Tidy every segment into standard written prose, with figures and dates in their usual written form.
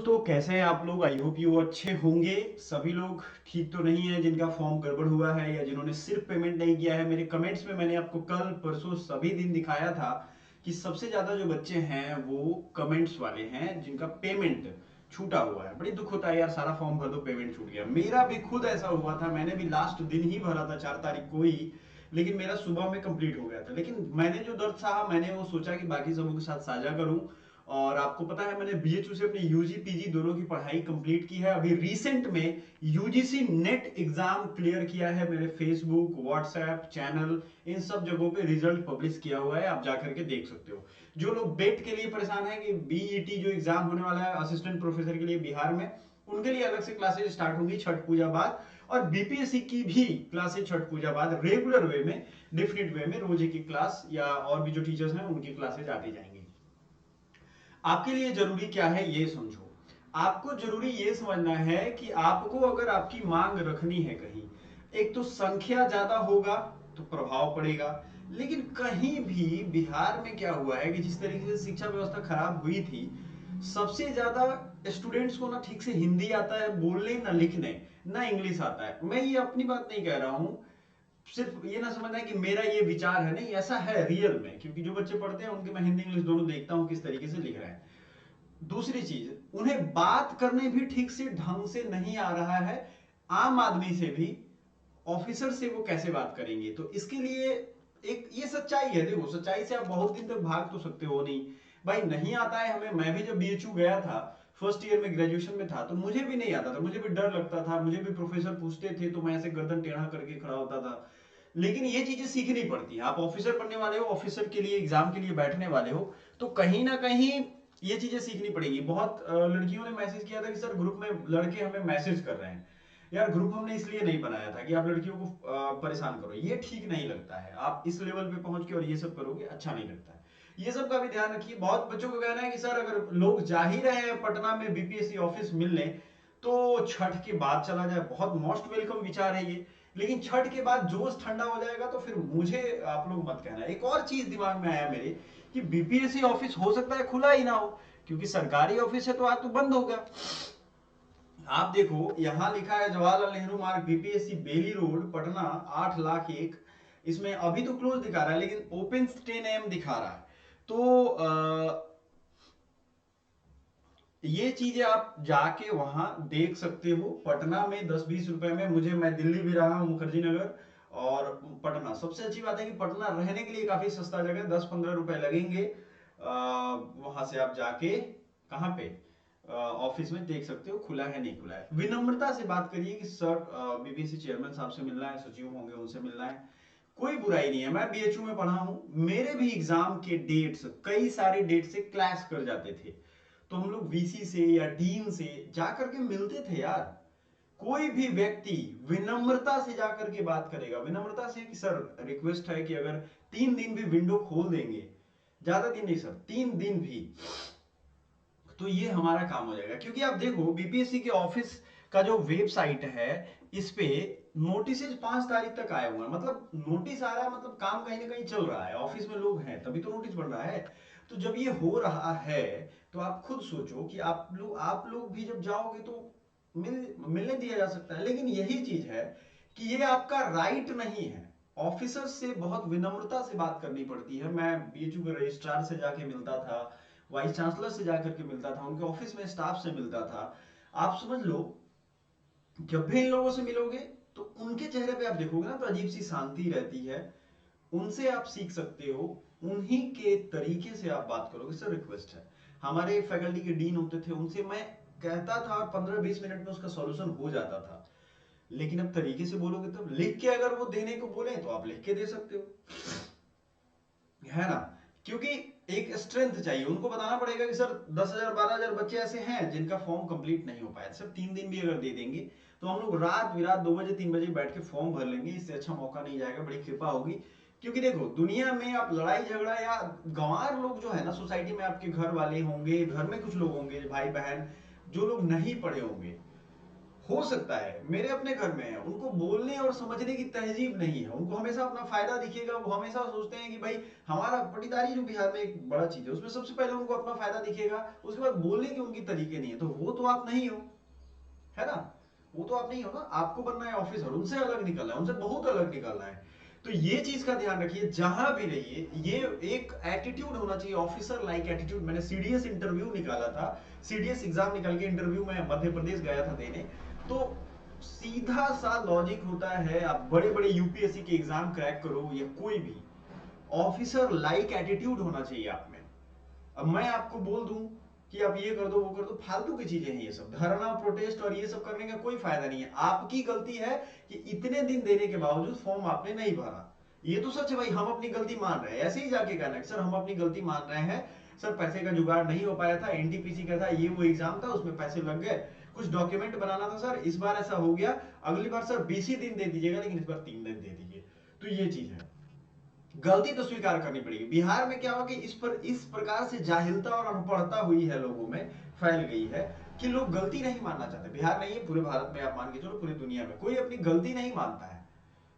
दोस्तों, कैसे हैं आप लोग। आई होप यू अच्छे होंगे। सभी लोग ठीक तो नहीं है जिनका फॉर्म गड़बड़ हुआ है या जिन्होंने सिर्फ पेमेंट नहीं किया है। मेरे कमेंट्स में मैंने आपको कल परसों सभी दिन दिखाया था कि सबसे ज्यादा जो बच्चे हैं वो कमेंट्स वाले हैं जिनका पेमेंट छूटा हुआ है। बड़ी दुख होता है यार, सारा फॉर्म भर दो पेमेंट छूट गया। मेरा भी खुद ऐसा हुआ था, मैंने भी लास्ट दिन ही भरा था 4 तारीख को ही, लेकिन मेरा सुबह में कंप्लीट हो गया था। लेकिन मैंने जो दर्द सहा, मैंने वो सोचा कि बाकी सबों के साथ साझा करूं। और आपको पता है मैंने बीएचयू से अपनी यूजी पीजी दोनों की पढ़ाई कंप्लीट की है। अभी रिसेंट में यूजीसी नेट एग्जाम क्लियर किया है। मेरे फेसबुक व्हाट्सएप चैनल इन सब जगहों पे रिजल्ट पब्लिश किया हुआ है, आप जाकर के देख सकते हो। जो लोग बेट के लिए परेशान है कि बीईटी जो एग्जाम होने वाला है असिस्टेंट प्रोफेसर के लिए बिहार में, उनके लिए अलग से क्लासेज स्टार्ट होंगी छठ पूजा बाद। और बीपीएससी की भी क्लासेज छठ पूजा बाद रेगुलर वे में, डेफिनेट वे में रोज की क्लास या और भी जो टीचर्स हैं उनकी क्लासेज आती जाएंगी। आपके लिए जरूरी क्या है ये समझो। आपको जरूरी ये समझना है कि आपको अगर आपकी मांग रखनी है कहीं, एक तो संख्या ज्यादा होगा तो प्रभाव पड़ेगा। लेकिन कहीं भी बिहार में क्या हुआ है कि जिस तरीके से शिक्षा व्यवस्था खराब हुई थी, सबसे ज्यादा स्टूडेंट्स को ना ठीक से हिंदी आता है बोलने ना लिखने, ना इंग्लिश आता है। मैं ये अपनी बात नहीं कह रहा हूं, सिर्फ ये ना समझना है कि मेरा ये विचार है, नहीं ऐसा है रियल में, क्योंकि जो बच्चे पढ़ते हैं उनके मैं हिंदी इंग्लिश दोनों देखता हूं किस तरीके से लिख रहे हैं। दूसरी चीज, उन्हें बात करने भी ठीक से ढंग से नहीं आ रहा है। आम आदमी से भी, ऑफिसर से वो कैसे बात करेंगे। तो इसके लिए एक ये सच्चाई है। देखो, सच्चाई से आप बहुत दिन तक भाग तो सकते हो नहीं। भाई नहीं आता है हमें। मैं भी जब बीएचयू गया था, फर्स्ट ईयर में ग्रेजुएशन में था, तो मुझे भी नहीं आता था, मुझे भी डर लगता था, मुझे भी प्रोफेसर पूछते थे तो मैं ऐसे गर्दन टेढ़ा करके खड़ा होता था। लेकिन ये चीजें सीखनी पड़ती है। आप ऑफिसर बनने वाले हो, ऑफिसर के लिए एग्जाम के लिए बैठने वाले हो, तो कहीं ना कहीं ये चीजें सीखनी पड़ेगी। बहुत लड़कियों ने मैसेज किया था कि सर ग्रुप में लड़के हमें मैसेज कर रहे हैं। यार ग्रुप हमने इसलिए नहीं बनाया था कि आप लड़कियों को परेशान करो, ये ठीक नहीं लगता है। आप इस लेवल पे पहुंच के और ये सब करोगे, अच्छा नहीं लगता है। ये सब का भी ध्यान रखिए। बहुत बच्चों को कहना है कि सर अगर लोग जा ही रहे हैं पटना में बीपीएससी ऑफिस मिलने, तो छठ के बाद चला जाए। बहुत मोस्ट वेलकम विचार है ये। लेकिन छठ के बाद जोश ठंडा हो जाएगा तो फिर मुझे आप लोग मत कहना। एक और चीज दिमाग में आया मेरे कि बीपीएससी ऑफिस हो सकता है खुला ही ना हो, क्योंकि सरकारी ऑफिस है तो आज तो बंद होगा। आप देखो यहां लिखा है जवाहरलाल नेहरू मार्ग बीपीएससी बेली रोड पटना 8 लाख 1। इसमें अभी तो क्लोज दिखा रहा है लेकिन ओपन 10 AM दिखा रहा है। तो ये चीजें आप जाके वहां देख सकते हो। पटना में 10-20 रुपए में, मैं दिल्ली भी रहा हूं मुखर्जी नगर और पटना, सबसे अच्छी बात है कि पटना रहने के लिए काफी सस्ता जगह, 10-15 रुपए लगेंगे। वहां से आप जाके कहाँ पे ऑफिस में देख सकते हो खुला है नहीं खुला है। विनम्रता से बात करिए कि सर बीबीसी चेयरमैन साहब से मिलना है, सचिव होंगे उनसे मिलना है। कोई बुराई नहीं है, मैं बीएचयू में पढ़ा हूं, मेरे भी एग्जाम के डेट्स कई सारे डेट से क्लैश कर जाते थे। तो हम लोग वीसी से या डीन से जाकर के मिलते थे यार। कोई भी व्यक्ति विनम्रता से जाकर के बात करेगा, विनम्रता से कि सर रिक्वेस्ट है कि अगर 3 दिन भी विंडो खोल देंगे, ज्यादा दिन नहीं सर, 3 दिन भी, तो ये हमारा काम हो जाएगा। क्योंकि आप देखो बीपीएससी के ऑफिस का जो वेबसाइट है, इस पे नोटिस 5 तारीख तक आए हुए हैं। मतलब नोटिस आ रहा है, मतलब काम कहीं ना कहीं चल रहा है, ऑफिस में लोग हैं तभी तो नोटिस बन रहा है। तो जब ये हो रहा है तो आप खुद सोचो कि आप लोग भी जब जाओगे तो मिलने दिया जा सकता है। लेकिन यही चीज है कि ये आपका राइट नहीं है। ऑफिसर से बहुत विनम्रता से बात करनी पड़ती है। मैं बीएचयू के रजिस्ट्रार से जाके मिलता था, वाइस चांसलर से जाकर के मिलता था, उनके ऑफिस में स्टाफ से मिलता था। आप समझ लो, जब भी इन लोगों से मिलोगे तो उनके चेहरे पे आप देखोगे ना तो अजीब सी शांति रहती है। उनसे आप सीख सकते हो, उन्हीं के तरीके से आप बात करोगे। सर रिक्वेस्ट है, हमारे फैकल्टी के डीन होते थे, उनसे मैं कहता था और 15-20 मिनट में उसका सॉल्यूशन हो जाता था। लेकिन अब तरीके से बोलोगे तब, लिख के अगर वो देने को बोले तो आप लिख के दे सकते हो, है ना। क्योंकि एक स्ट्रेंथ चाहिए, उनको बताना पड़ेगा कि सर 10,000 12,000 बच्चे ऐसे हैं जिनका फॉर्म कंप्लीट नहीं हो पाया। सर 3 दिन भी अगर दे देंगे तो हम लोग रात विरात 2 बजे 3 बजे बैठ के फॉर्म भर लेंगे। इससे अच्छा मौका नहीं जाएगा, बड़ी कृपा होगी। क्योंकि देखो दुनिया में आप लड़ाई झगड़ा या गंवार लोग जो है ना सोसाइटी में, आपके घर वाले होंगे, घर में कुछ लोग होंगे भाई बहन, जो लोग नहीं पढ़े होंगे, हो सकता है मेरे अपने घर में है, उनको बोलने और समझने की तहजीब नहीं है, उनको हमेशा अपना फायदा दिखेगा, वो हमेशा सोचते हैं कि भाई हमारा पटीदारी जो बिहार में एक बड़ा चीज है उसमें सबसे पहले उनको अपना फायदा दिखेगा, उसके बाद बोलने के उनकी तरीके नहीं है। तो वो तो आप नहीं हो, है ना, वो तो आप नहीं हो ना, आपको बनना है ऑफिसर, उनसे अलग निकलना है, उनसे बहुत अलग निकलना है। तो ये चीज का ध्यान रखिए जहां भी रहिए, ये एक एटीट्यूड होना चाहिए, ऑफिसर लाइक एटीट्यूड। मैंने सीडीएस इंटरव्यू निकाला था, सीडीएस एग्जाम निकाल के इंटरव्यू में मध्य प्रदेश गया था देने। तो सीधा सा लॉजिक होता है, आप बड़े बड़े यूपीएससी के एग्जाम क्रैक करो या कोई भी, ऑफिसर लाइक एटीट्यूड होना चाहिए आप में। अब मैं आपको बोल दूं कि आप ये कर दो वो कर दो, फालतू की चीजें हैं ये सब, धरना प्रोटेस्ट और ये सब करने का कोई फायदा नहीं है। आपकी गलती है कि इतने दिन देने के बावजूद फॉर्म आपने नहीं भरा, ये तो सच है भाई, हम अपनी गलती मान रहे हैं, ऐसे ही जाके कहना सर हम अपनी गलती मान रहे हैं, सर पैसे का जुगाड़ नहीं हो पाया था, एनटीपीसी का था, ये वो एग्जाम था उसमें पैसे लग गए, कुछ डॉक्यूमेंट बनाना था सर, इस बार ऐसा हो गया, अगली बार सर 20 ही दिन दे दीजिएगा लेकिन इस बार 3 दिन दे दीजिए। तो ये चीज है, गलती तो स्वीकार करनी पड़ेगी। बिहार में क्या हुआ कि इस प्रकार से जाहिलता और अनपढ़ता हुई है, लोगों में फैल गई है कि लोग गलती नहीं मानना चाहते। बिहार नहीं है, पूरे भारत में आप मान के चलो, पूरी दुनिया में कोई अपनी गलती नहीं मानता है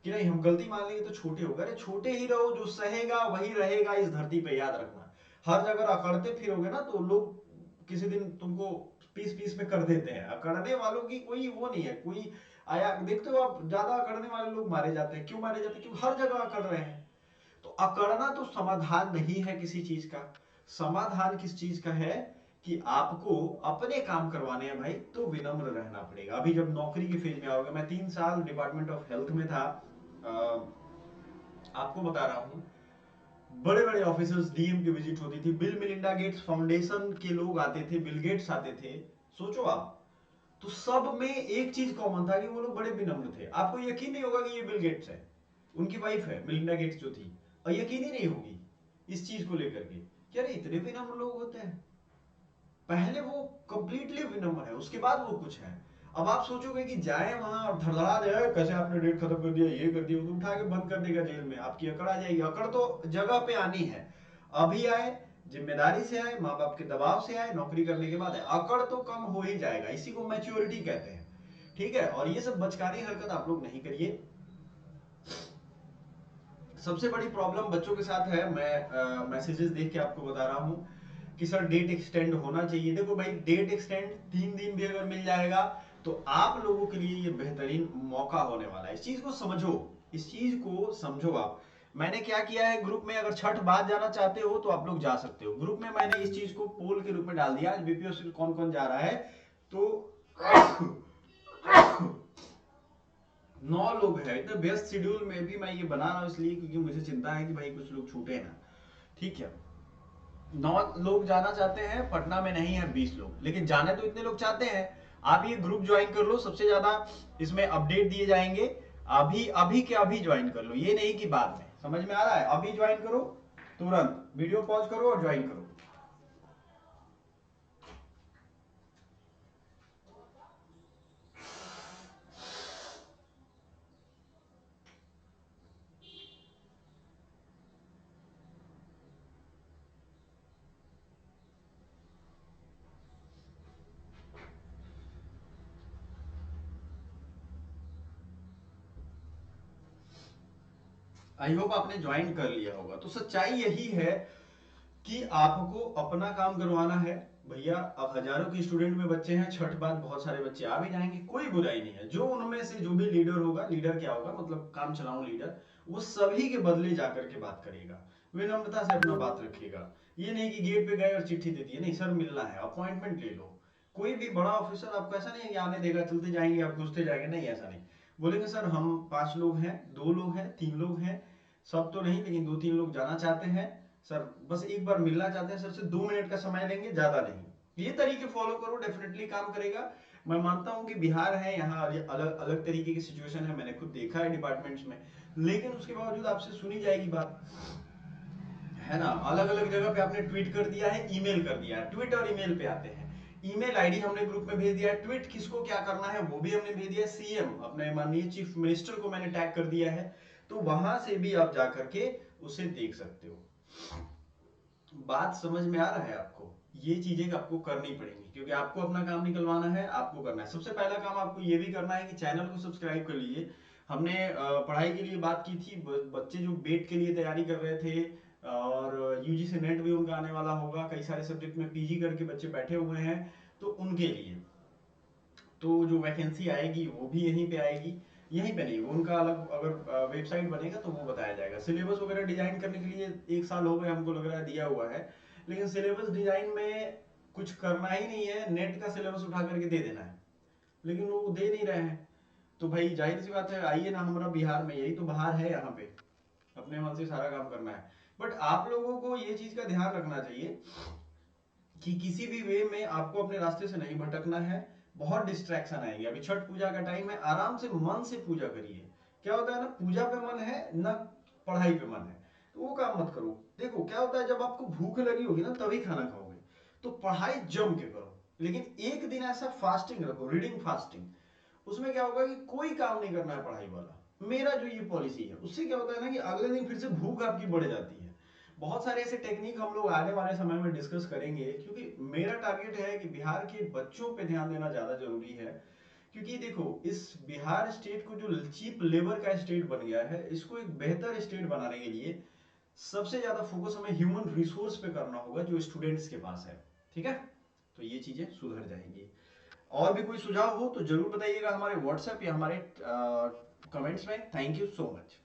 कि नहीं हम गलती मान लेंगे तो छोटे होगा। अरे छोटे ही रहो, जो सहेगा वही रहेगा इस धरती पे, याद रखना। हर जगह अकड़ते फिरोगे ना तो लोग किसी दिन तुमको पीस पीस में कर देते हैं। अकड़ने वालों की कोई वो नहीं है, कोई आया देखते हो आप, ज्यादा अकड़ने वाले लोग मारे जाते हैं। क्यों मारे जाते हैं? क्योंकि हर जगह अकड़ रहे हैं। तो अकड़ना तो समाधान नहीं है किसी चीज का। समाधान किस चीज का है कि आपको अपने काम करवाने हैं भाई, तो विनम्र रहना पड़ेगा। अभी जब नौकरी के फेज में आओगे, मैं 3 साल डिपार्टमेंट ऑफ हेल्थ में था, आपको बता रहा हूं, बड़े बड़े ऑफिसर्स, डीएम की विजिट होती थी, बिल मिलिंडा गेट्स फाउंडेशन के लोग आते थे, बिल गेट्स आते थे, सोचो आप। तो सब में एक चीज कॉमन था कि वो लोग बड़े विनम्र थे। आपको यकीन नहीं होगा कि ये बिल गेट्स है, उनकी वाइफ है मिलिंडा गेट्स जो थी, और यकीन ही नहीं होगी इस चीज को लेकर के, क्या इतने विनम्र लोग होते हैं। पहले वो कंप्लीटली विनम्र है, उसके बाद वो कुछ है। अब आप सोचोगे कि जाए वहां और धड़धड़ा जाए, कैसे आपने डेट खत्म कर दिया, ये कर दिया, तो उठा के बंद कर देगा जेल में, आपकी अकड़ आ जाएगी। अकड़ तो जगह पे आनी है, अभी आए, जिम्मेदारी से आए, माँ बाप के दबाव से आए, नौकरी करने के बाद आए, अकड़ तो कम हो ही जाएगा। इसी को मैच्योरिटी कहते हैं, ठीक है। और ये सब बचकानी हरकत आप लोग नहीं करिए। सबसे बड़ी प्रॉब्लम बच्चों के साथ है, मैं मैसेजेस देख के आपको बता रहा हूं कि सर डेट एक्सटेंड होना चाहिए। देखो भाई, डेट एक्सटेंड 3 दिन भी अगर मिल जाएगा तो आप लोगों के लिए ये बेहतरीन मौका होने वाला है। इस चीज को समझो, इस चीज को समझो आप। मैंने क्या किया है ग्रुप में, अगर छठ बाद जाना चाहते हो तो आप लोग जा सकते हो। ग्रुप में मैंने इस चीज को पोल के रूप में डाल दिया, आज बीपीओ से कौन कौन जा रहा है। तो 9 लोग हैं, इतने व्यस्त शेड्यूल में भी मैं ये बना रहा हूं इसलिए क्योंकि मुझे चिंता है कि भाई कुछ लोग छूटे ना, ठीक है। 9 लोग जाना चाहते हैं, पटना में नहीं है 20 लोग, लेकिन जाने तो इतने लोग चाहते हैं। आप ये ग्रुप ज्वाइन कर लो, सबसे ज्यादा इसमें अपडेट दिए जाएंगे। अभी अभी के अभी ज्वाइन कर लो, ये नहीं कि बाद में। समझ में आ रहा है? अभी ज्वाइन करो, तुरंत वीडियो पॉज करो और ज्वाइन करो। आई होप आपने ज्वाइन कर लिया होगा। तो सच्चाई यही है कि आपको अपना काम करवाना है भैया। अब हजारों की स्टूडेंट में बच्चे हैं, छठ बाद बहुत सारे बच्चे आ भी जाएंगे, कोई बुराई नहीं है। जो उनमें से जो भी लीडर होगा, लीडर क्या होगा मतलब काम चलाऊ लीडर, वो सभी के बदले जाकर के बात करेगा, विनम्रता से अपना बात रखेगा। ये नहीं कि गेट पे गए और चिट्ठी दे दी, नहीं सर मिलना है, अपॉइंटमेंट ले लो। कोई भी बड़ा ऑफिसर आपको ऐसा नहीं है कि आने देगा, चलते जाएंगे आप घुसते जाएंगे, नहीं ऐसा नहीं। बोलेंगे सर हम 5 लोग हैं, 2 लोग हैं, 3 लोग हैं, सब तो नहीं लेकिन 2-3 लोग जाना चाहते हैं सर, बस एक बार मिलना चाहते हैं सर से, 2 मिनट का समय लेंगे, ज्यादा नहीं। ये तरीके फॉलो करो, डेफिनेटली काम करेगा। मैं मानता हूं कि बिहार है, यहाँ अलग अलग तरीके की सिचुएशन है, मैंने खुद देखा है डिपार्टमेंट्स में, लेकिन उसके बावजूद आपसे सुनी जाएगी बात, है ना। अलग अलग जगह पे आपने ट्वीट कर दिया है, ईमेल कर दिया है, ट्वीट और ईमेल पे आते हैं। ईमेल आईडी हमने ग्रुप में भेज दिया है, ट्वीट किसको क्या करना है वो भी हमने भेज दिया है, सीएम अपने माननीय चीफ मिनिस्टर को मैंने टैग कर दिया है, तो वहां से भी आप जाकर के उसे देख सकते हो। बात समझ में आ रहा है आपको? ये चीजें आपको करनी पड़ेंगी क्योंकि आपको अपना काम निकलवाना है, आपको करना है। सबसे पहला काम आपको ये भी करना है कि चैनल को सब्सक्राइब कर लीजिए। हमने पढ़ाई के लिए बात की थी, बच्चे जो बेट के लिए तैयारी कर रहे थे और यूजीसी नेट भी उनका आने वाला होगा, कई सारे सब्जेक्ट में पीजी करके बच्चे बैठे हुए हैं, तो उनके लिए तो जो वैकेंसी आएगी वो भी यहीं पे आएगी। यहीं पे नहीं, वो उनका अलग अगर वेबसाइट बनेगा तो वो बताया जाएगा। सिलेबस वगैरह डिजाइन करने के लिए 1 साल हो गए हमको लग रहा है दिया हुआ है, लेकिन सिलेबस डिजाइन में कुछ करना ही नहीं है, नेट का सिलेबस उठा करके दे देना है, लेकिन वो दे नहीं रहे हैं। तो भाई जाहिर सी बात है, आइए ना, हमारा बिहार में यही तो बाहर है, यहाँ पे अपने मन से सारा काम करना है। बट आप लोगों को ये चीज का ध्यान रखना चाहिए कि किसी भी वे में आपको अपने रास्ते से नहीं भटकना है। बहुत डिस्ट्रैक्शन आएंगे। अभी छठ पूजा का टाइम है, आराम से मन से पूजा करिए। क्या होता है ना, पूजा पे मन है ना, पढ़ाई पे मन है, तो वो काम मत करो। देखो क्या होता है, जब आपको भूख लगी होगी ना तभी खाना खाओगे, तो पढ़ाई जम के करो। लेकिन एक दिन ऐसा फास्टिंग रखो, रीडिंग फास्टिंग। उसमें क्या होगा कि कोई काम नहीं करना है पढ़ाई वाला। मेरा जो ये पॉलिसी है उससे क्या होता है ना कि अगले दिन फिर से भूख आपकी बढ़ जाती है। बहुत सारे ऐसे टेक्निक हम लोग आने वाले समय में डिस्कस करेंगे, क्योंकि मेरा टारगेट है कि बिहार के बच्चों पे ध्यान देना ज्यादा जरूरी है। क्योंकि देखो, इस बिहार स्टेट को जो चीप लेबर का स्टेट बन गया है, इसको एक बेहतर स्टेट बनाने के लिए सबसे ज्यादा फोकस हमें ह्यूमन रिसोर्स पे करना होगा जो स्टूडेंट्स के पास है। ठीक है, तो ये चीजें सुधर जाएंगी। और भी कोई सुझाव हो तो जरूर बताइएगा हमारे व्हाट्सएप या हमारे कमेंट्स में। Thank you so much.